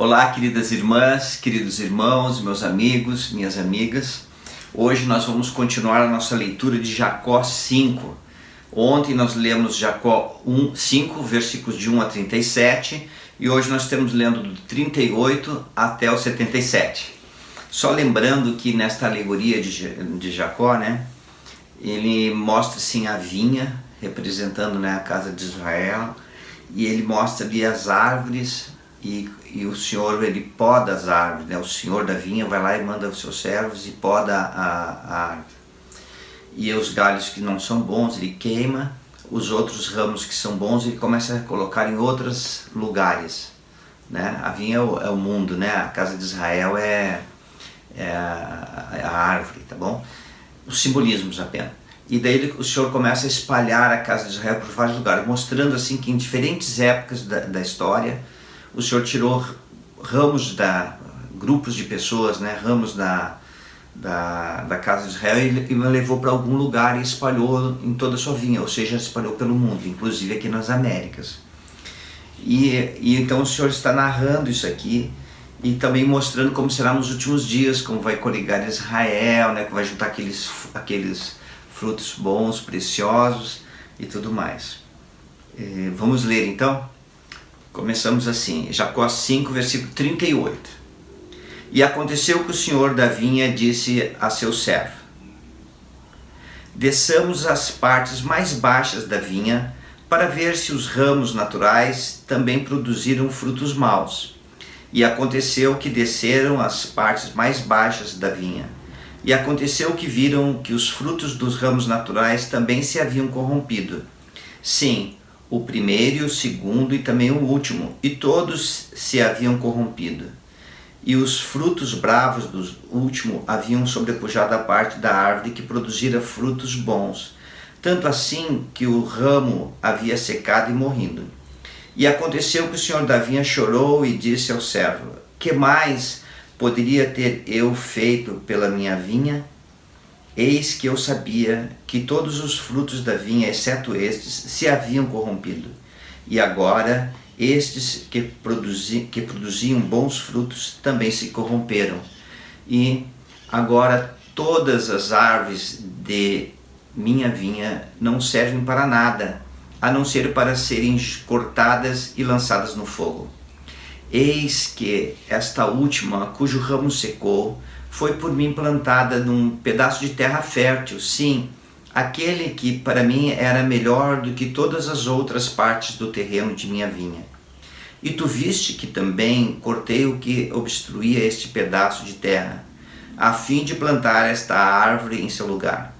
Olá, queridas irmãs, queridos irmãos, meus amigos, minhas amigas. Hoje nós vamos continuar a nossa leitura de Jacó 5. Ontem nós lemos Jacó 5, versículos de 1 a 37, e hoje nós estamos lendo do 38 até o 77. Só lembrando que nesta alegoria de Jacó, ele mostra assim a vinha, representando a casa de Israel, e ele mostra ali as árvores, e o Senhor ele poda as árvores, o Senhor da vinha vai lá e manda os seus servos e poda a árvore. E os galhos que não são bons ele queima, os outros ramos que são bons ele começa a colocar em outros lugares. A vinha é o mundo, a casa de Israel é a árvore, tá bom? Os simbolismos apenas. E daí o Senhor começa a espalhar a casa de Israel por vários lugares, mostrando assim que em diferentes épocas da história o Senhor tirou ramos grupos de pessoas, ramos da casa de Israel e levou para algum lugar e espalhou em toda a sua vinha, ou seja, espalhou pelo mundo, inclusive aqui nas Américas. E então o Senhor está narrando isso aqui e também mostrando como será nos últimos dias, como vai coligar Israel, que vai juntar aqueles frutos bons, preciosos e tudo mais. Vamos ler então? Começamos assim, Jacó 5, versículo 38. E aconteceu que o senhor da vinha disse a seu servo: desçamos às partes mais baixas da vinha, para ver se os ramos naturais também produziram frutos maus. E aconteceu que desceram às partes mais baixas da vinha. E aconteceu que viram que os frutos dos ramos naturais também se haviam corrompido. Sim, o primeiro e o segundo e também o último, e todos se haviam corrompido. E os frutos bravos do último haviam sobrepujado a parte da árvore que produzira frutos bons, tanto assim que o ramo havia secado e morrido. E aconteceu que o senhor da vinha chorou e disse ao servo: que mais poderia ter eu feito pela minha vinha? Eis que eu sabia que todos os frutos da vinha, exceto estes, se haviam corrompido. E agora estes que produziam bons frutos também se corromperam. E agora todas as árvores de minha vinha não servem para nada, a não ser para serem cortadas e lançadas no fogo. Eis que esta última, cujo ramo secou, foi por mim plantada num pedaço de terra fértil, sim, aquele que para mim era melhor do que todas as outras partes do terreno de minha vinha. E tu viste que também cortei o que obstruía este pedaço de terra, a fim de plantar esta árvore em seu lugar.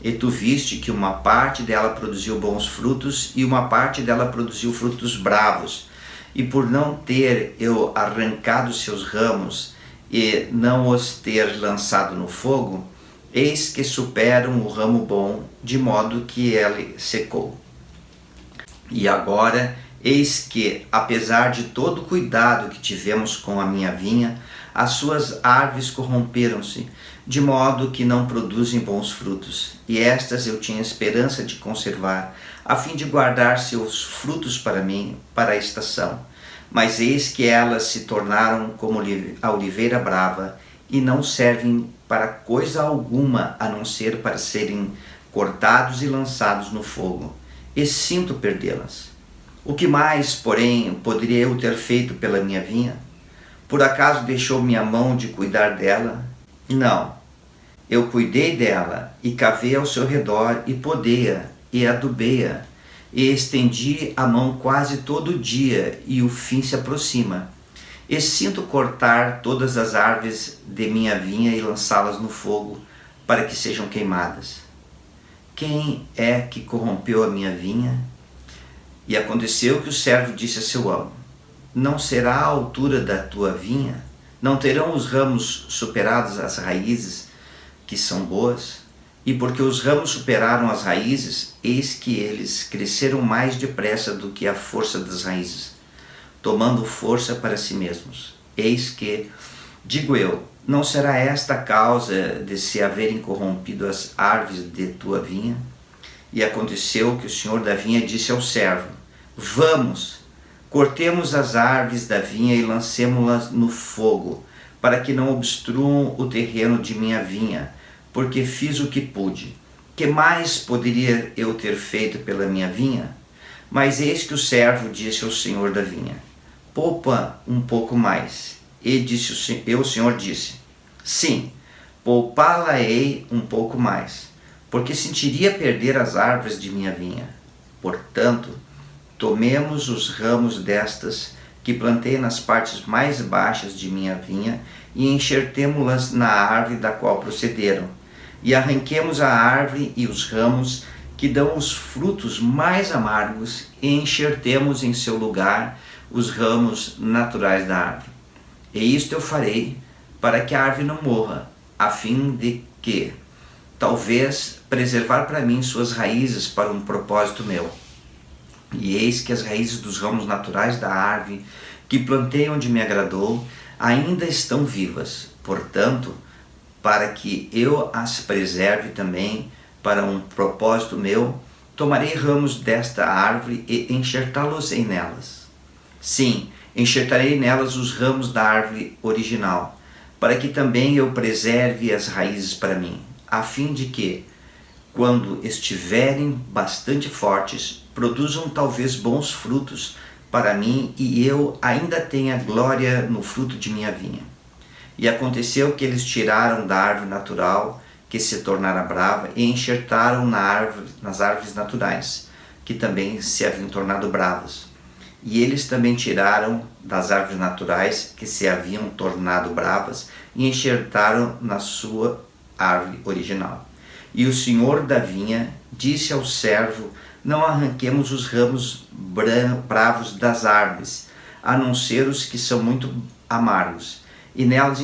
E tu viste que uma parte dela produziu bons frutos e uma parte dela produziu frutos bravos. E por não ter eu arrancado seus ramos e não os ter lançado no fogo, eis que superam o ramo bom, de modo que ele secou. E agora, eis que, apesar de todo o cuidado que tivemos com a minha vinha, as suas árvores corromperam-se, de modo que não produzem bons frutos. E estas eu tinha esperança de conservar, a fim de guardar seus frutos para mim, para a estação. Mas eis que elas se tornaram como a oliveira brava e não servem para coisa alguma a não ser para serem cortados e lançados no fogo. E sinto perdê-las. O que mais, porém, poderia eu ter feito pela minha vinha? Por acaso deixou minha mão de cuidar dela? Não. Eu cuidei dela e cavei ao seu redor e podei-a e adubei-a. E estendi a mão quase todo dia, e o fim se aproxima. E sinto cortar todas as árvores de minha vinha e lançá-las no fogo, para que sejam queimadas. Quem é que corrompeu a minha vinha? E aconteceu que o servo disse a seu amo: não será a altura da tua vinha? Não terão os ramos superados as raízes, que são boas? E porque os ramos superaram as raízes, eis que eles cresceram mais depressa do que a força das raízes, tomando força para si mesmos. Eis que, digo eu, não será esta a causa de se haverem corrompido as árvores de tua vinha? E aconteceu que o senhor da vinha disse ao servo: vamos, Cortemos as árvores da vinha e lancemo-las no fogo, para que não obstruam o terreno de minha vinha, porque fiz o que pude. Que mais poderia eu ter feito pela minha vinha? Mas eis que o servo disse ao senhor da vinha: poupa um pouco mais. E o senhor disse: sim, poupá-la-ei um pouco mais, porque sentiria perder as árvores de minha vinha. Portanto, tomemos os ramos destas que plantei nas partes mais baixas de minha vinha e enxertemo-las na árvore da qual procederam, e arranquemos a árvore e os ramos que dão os frutos mais amargos e enxertemos em seu lugar os ramos naturais da árvore. E isto eu farei para que a árvore não morra, a fim de que, talvez, preservar para mim suas raízes para um propósito meu. E eis que as raízes dos ramos naturais da árvore que plantei onde me agradou ainda estão vivas. Portanto, para que eu as preserve também para um propósito meu, tomarei ramos desta árvore e enxertá-los-ei nelas. Sim, enxertarei nelas os ramos da árvore original, para que também eu preserve as raízes para mim, a fim de que, quando estiverem bastante fortes, produzam talvez bons frutos para mim e eu ainda tenha glória no fruto de minha vinha. E aconteceu que eles tiraram da árvore natural, que se tornara brava, e enxertaram nas árvores naturais, que também se haviam tornado bravas. E eles também tiraram das árvores naturais, que se haviam tornado bravas, e enxertaram na sua árvore original. E o senhor da vinha disse ao servo: não arranquemos os ramos bravos das árvores, a não ser os que são muito amargos, e nelas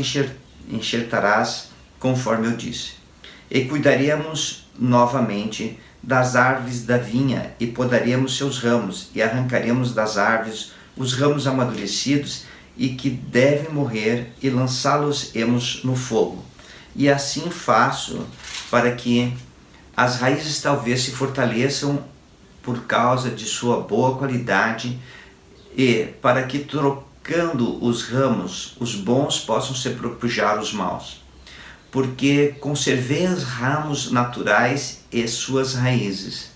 enxertarás conforme eu disse. E cuidaremos novamente das árvores da vinha, e podaremos seus ramos, e arrancaremos das árvores os ramos amadurecidos e que devem morrer, e lançá-los-emos no fogo. E assim faço para que as raízes talvez se fortaleçam por causa de sua boa qualidade, e para que, trocando os ramos, os bons possam sobrepujar os maus. Porque conservei os ramos naturais e suas raízes,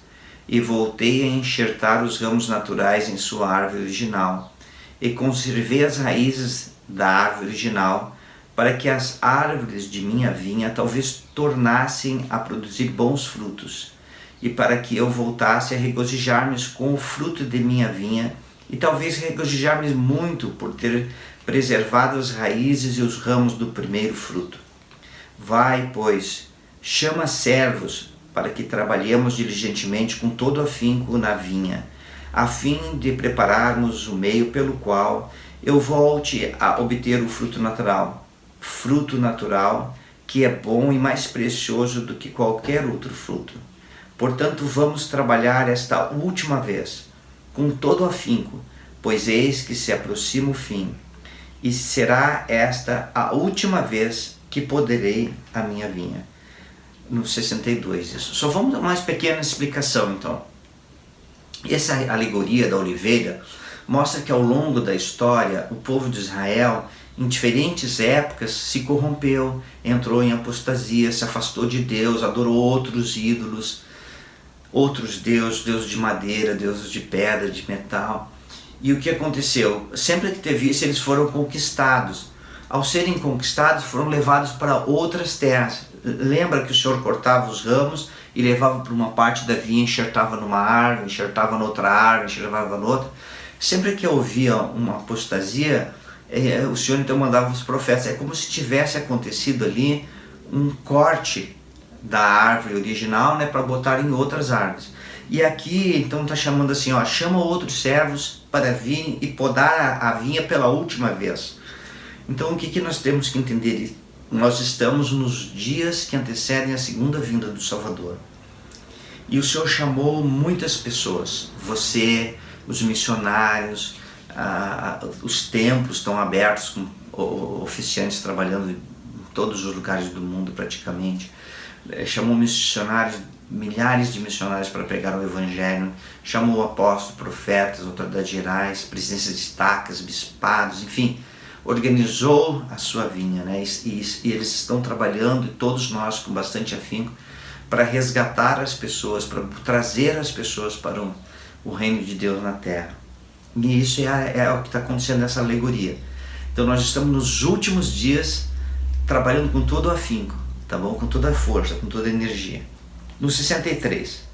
e voltei a enxertar os ramos naturais em sua árvore original, e conservei as raízes da árvore original, para que as árvores de minha vinha talvez tornassem a produzir bons frutos, e para que eu voltasse a regozijar-me com o fruto de minha vinha, e talvez regozijar-me muito por ter preservado as raízes e os ramos do primeiro fruto. Vai, pois, chama servos, para que trabalhemos diligentemente com todo afinco na vinha, a fim de prepararmos o meio pelo qual eu volte a obter o fruto natural que é bom e mais precioso do que qualquer outro fruto. Portanto, vamos trabalhar esta última vez, com todo afinco, pois eis que se aproxima o fim, e será esta a última vez que poderei a minha vinha. No 62, isso. Só vamos dar uma mais pequena explicação, então. Essa alegoria da oliveira mostra que ao longo da história, o povo de Israel, em diferentes épocas, se corrompeu, entrou em apostasia, se afastou de Deus, adorou outros ídolos, outros deuses de madeira, deuses de pedra, de metal. E o que aconteceu? Sempre que teve isso, eles foram conquistados. Ao serem conquistados, foram levados para outras terras. Lembra que o Senhor cortava os ramos e levava para uma parte da vinha, enxertava numa árvore, enxertava noutra árvore, enxertava noutra. Sempre que havia uma apostasia, o Senhor então mandava os profetas. É como se tivesse acontecido ali um corte da árvore original, né, para botar em outras árvores. E aqui então está chamando assim, ó, chama outros servos para vir e podar a vinha pela última vez. Então o que nós temos que entender? Nós estamos nos dias que antecedem a segunda vinda do Salvador. E o Senhor chamou muitas pessoas. Você, os missionários, os templos estão abertos com oficiantes trabalhando em todos os lugares do mundo praticamente. Chamou missionários milhares de missionários para pregar o Evangelho, chamou apóstolos, profetas, autoridades gerais, presidências de estacas, bispados, enfim, organizou a sua vinha, né? E eles estão trabalhando, e todos nós com bastante afinco, para resgatar as pessoas, para trazer as pessoas para o reino de Deus na terra. E isso é o que está acontecendo nessa alegoria. Então nós estamos nos últimos dias trabalhando com todo o afinco, tá bom? Com toda a força, com toda a energia. No 63,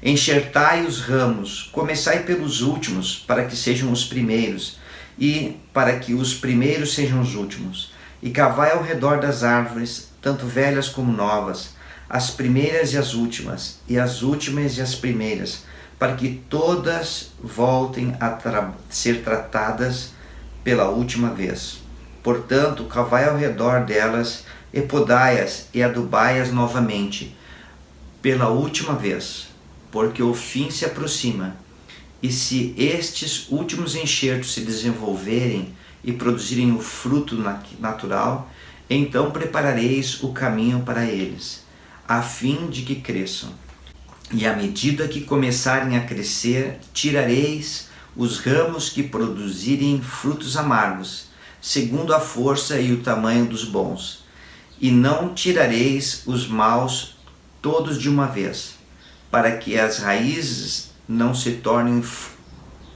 enxertai os ramos, começai pelos últimos, para que sejam os primeiros, e para que os primeiros sejam os últimos. E cavai ao redor das árvores, tanto velhas como novas, as primeiras e as últimas, e as últimas e as primeiras, para que todas voltem a ser tratadas pela última vez. Portanto, cavai ao redor delas, e podai-as e adubai-as novamente, pela última vez, porque o fim se aproxima. E se estes últimos enxertos se desenvolverem e produzirem o fruto natural, então preparareis o caminho para eles, a fim de que cresçam. E à medida que começarem a crescer, tirareis os ramos que produzirem frutos amargos, segundo a força e o tamanho dos bons. E não tirareis os maus todos de uma vez, para que as raízes não se tornem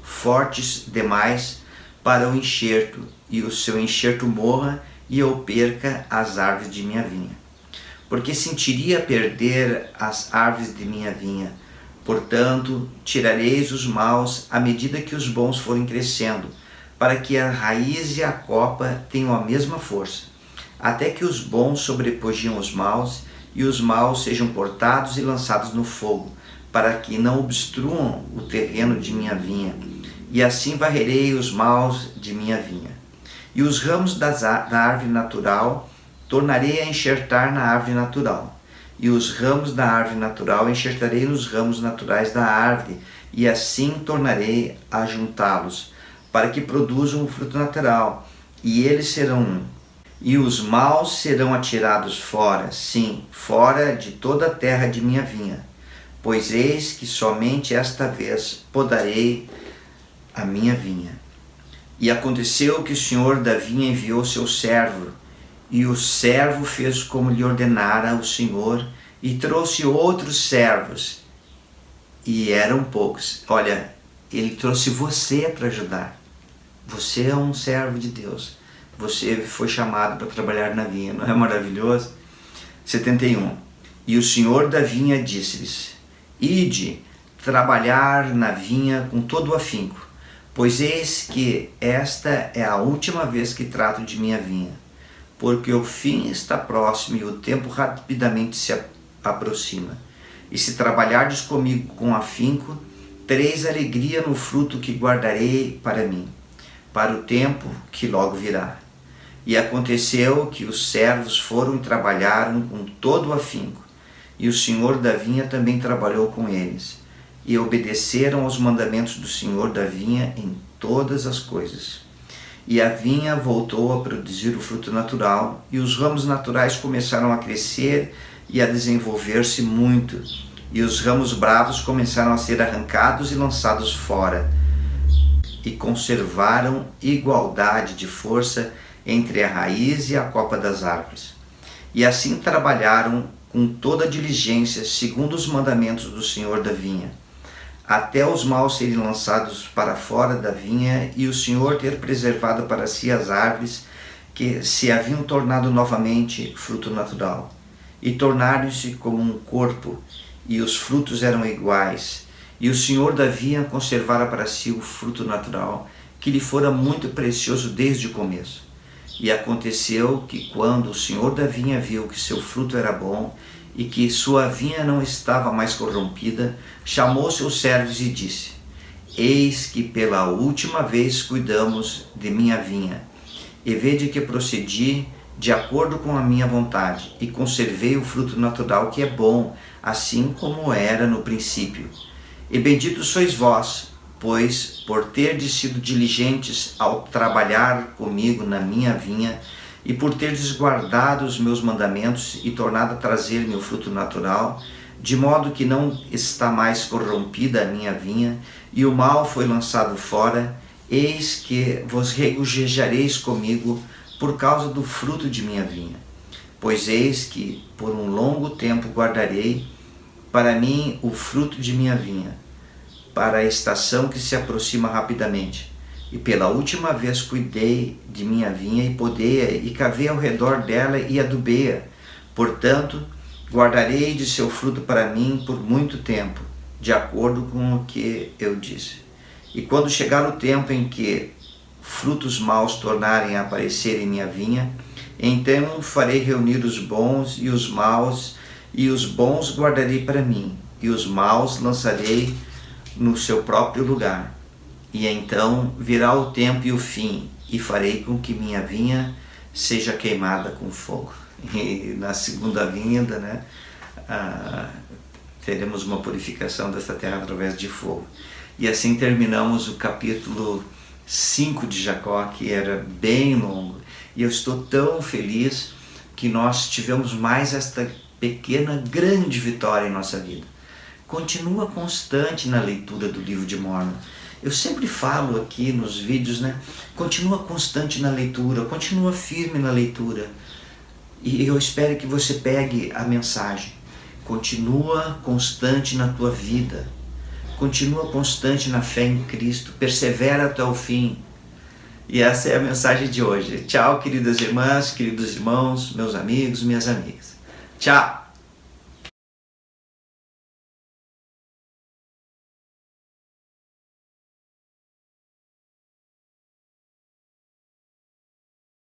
fortes demais para o enxerto, e o seu enxerto morra, e eu perca as árvores de minha vinha. Porque sentiria perder as árvores de minha vinha. Portanto, tirareis os maus à medida que os bons forem crescendo, para que a raiz e a copa tenham a mesma força, até que os bons sobrepujam os maus, e os maus sejam cortados e lançados no fogo, para que não obstruam o terreno de minha vinha. E assim varrerei os maus de minha vinha. E os ramos da árvore natural tornarei a enxertar na árvore natural, e os ramos da árvore natural enxertarei nos ramos naturais da árvore, e assim tornarei a juntá-los, para que produzam o fruto natural, e eles serão um. E os maus serão atirados fora, sim, fora de toda a terra de minha vinha, pois eis que somente esta vez podarei a minha vinha. E aconteceu que o senhor da vinha enviou seu servo, e o servo fez como lhe ordenara o Senhor, e trouxe outros servos, e eram poucos. Olha, ele trouxe você para ajudar. Você é um servo de Deus. Você foi chamado para trabalhar na vinha, não é maravilhoso? 71. E o Senhor da vinha disse-lhes: ide trabalhar na vinha com todo o afinco, pois eis que esta é a última vez que trato de minha vinha, porque o fim está próximo e o tempo rapidamente se aproxima. E se trabalhardes comigo com afinco, tereis alegria no fruto que guardarei para mim, para o tempo que logo virá. E aconteceu que os servos foram e trabalharam com todo o afinco, e o Senhor da vinha também trabalhou com eles, e obedeceram aos mandamentos do Senhor da vinha em todas as coisas. E a vinha voltou a produzir o fruto natural, e os ramos naturais começaram a crescer e a desenvolver-se muito, e os ramos bravos começaram a ser arrancados e lançados fora, e conservaram igualdade de força entre a raiz e a copa das árvores. E assim trabalharam com toda a diligência, segundo os mandamentos do Senhor da vinha, até os maus serem lançados para fora da vinha, e o Senhor ter preservado para si as árvores que se haviam tornado novamente fruto natural, e tornaram-se como um corpo, e os frutos eram iguais, e o Senhor da vinha conservara para si o fruto natural, que lhe fora muito precioso desde o começo. E aconteceu que quando o Senhor da vinha viu que seu fruto era bom, e que sua vinha não estava mais corrompida, chamou seus servos e disse: eis que pela última vez cuidamos de minha vinha, e vede que procedi de acordo com a minha vontade, e conservei o fruto natural que é bom, assim como era no princípio. E benditos sois vós, pois por terdes sido diligentes ao trabalhar comigo na minha vinha, e por terdes guardado os meus mandamentos e tornado a trazer-me o fruto natural, de modo que não está mais corrompida a minha vinha, e o mal foi lançado fora. Eis que vos regozijareis comigo por causa do fruto de minha vinha. Pois eis que por um longo tempo guardarei para mim o fruto de minha vinha, para a estação que se aproxima rapidamente. E pela última vez cuidei de minha vinha e podei-a, e cavei ao redor dela e adubei-a. Portanto, guardarei de seu fruto para mim por muito tempo, de acordo com o que eu disse. E quando chegar o tempo em que frutos maus tornarem a aparecer em minha vinha, então farei reunir os bons e os maus, e os bons guardarei para mim, e os maus lançarei no seu próprio lugar. E então virá o tempo e o fim, e farei com que minha vinha seja queimada com fogo. E na segunda vinda, né, teremos uma purificação desta terra através de fogo. E assim terminamos o capítulo 5 de Jacó, que era bem longo. E eu estou tão feliz que nós tivemos mais esta pequena, grande vitória em nossa vida. Continua constante na leitura do livro de Mórmon. Eu sempre falo aqui nos vídeos, né? Continua constante na leitura, continua firme na leitura. E eu espero que você pegue a mensagem. Continua constante na tua vida. Continua constante na fé em Cristo. Persevera até o fim. E essa é a mensagem de hoje. Tchau, queridas irmãs, queridos irmãos, meus amigos, minhas amigas. Tchau!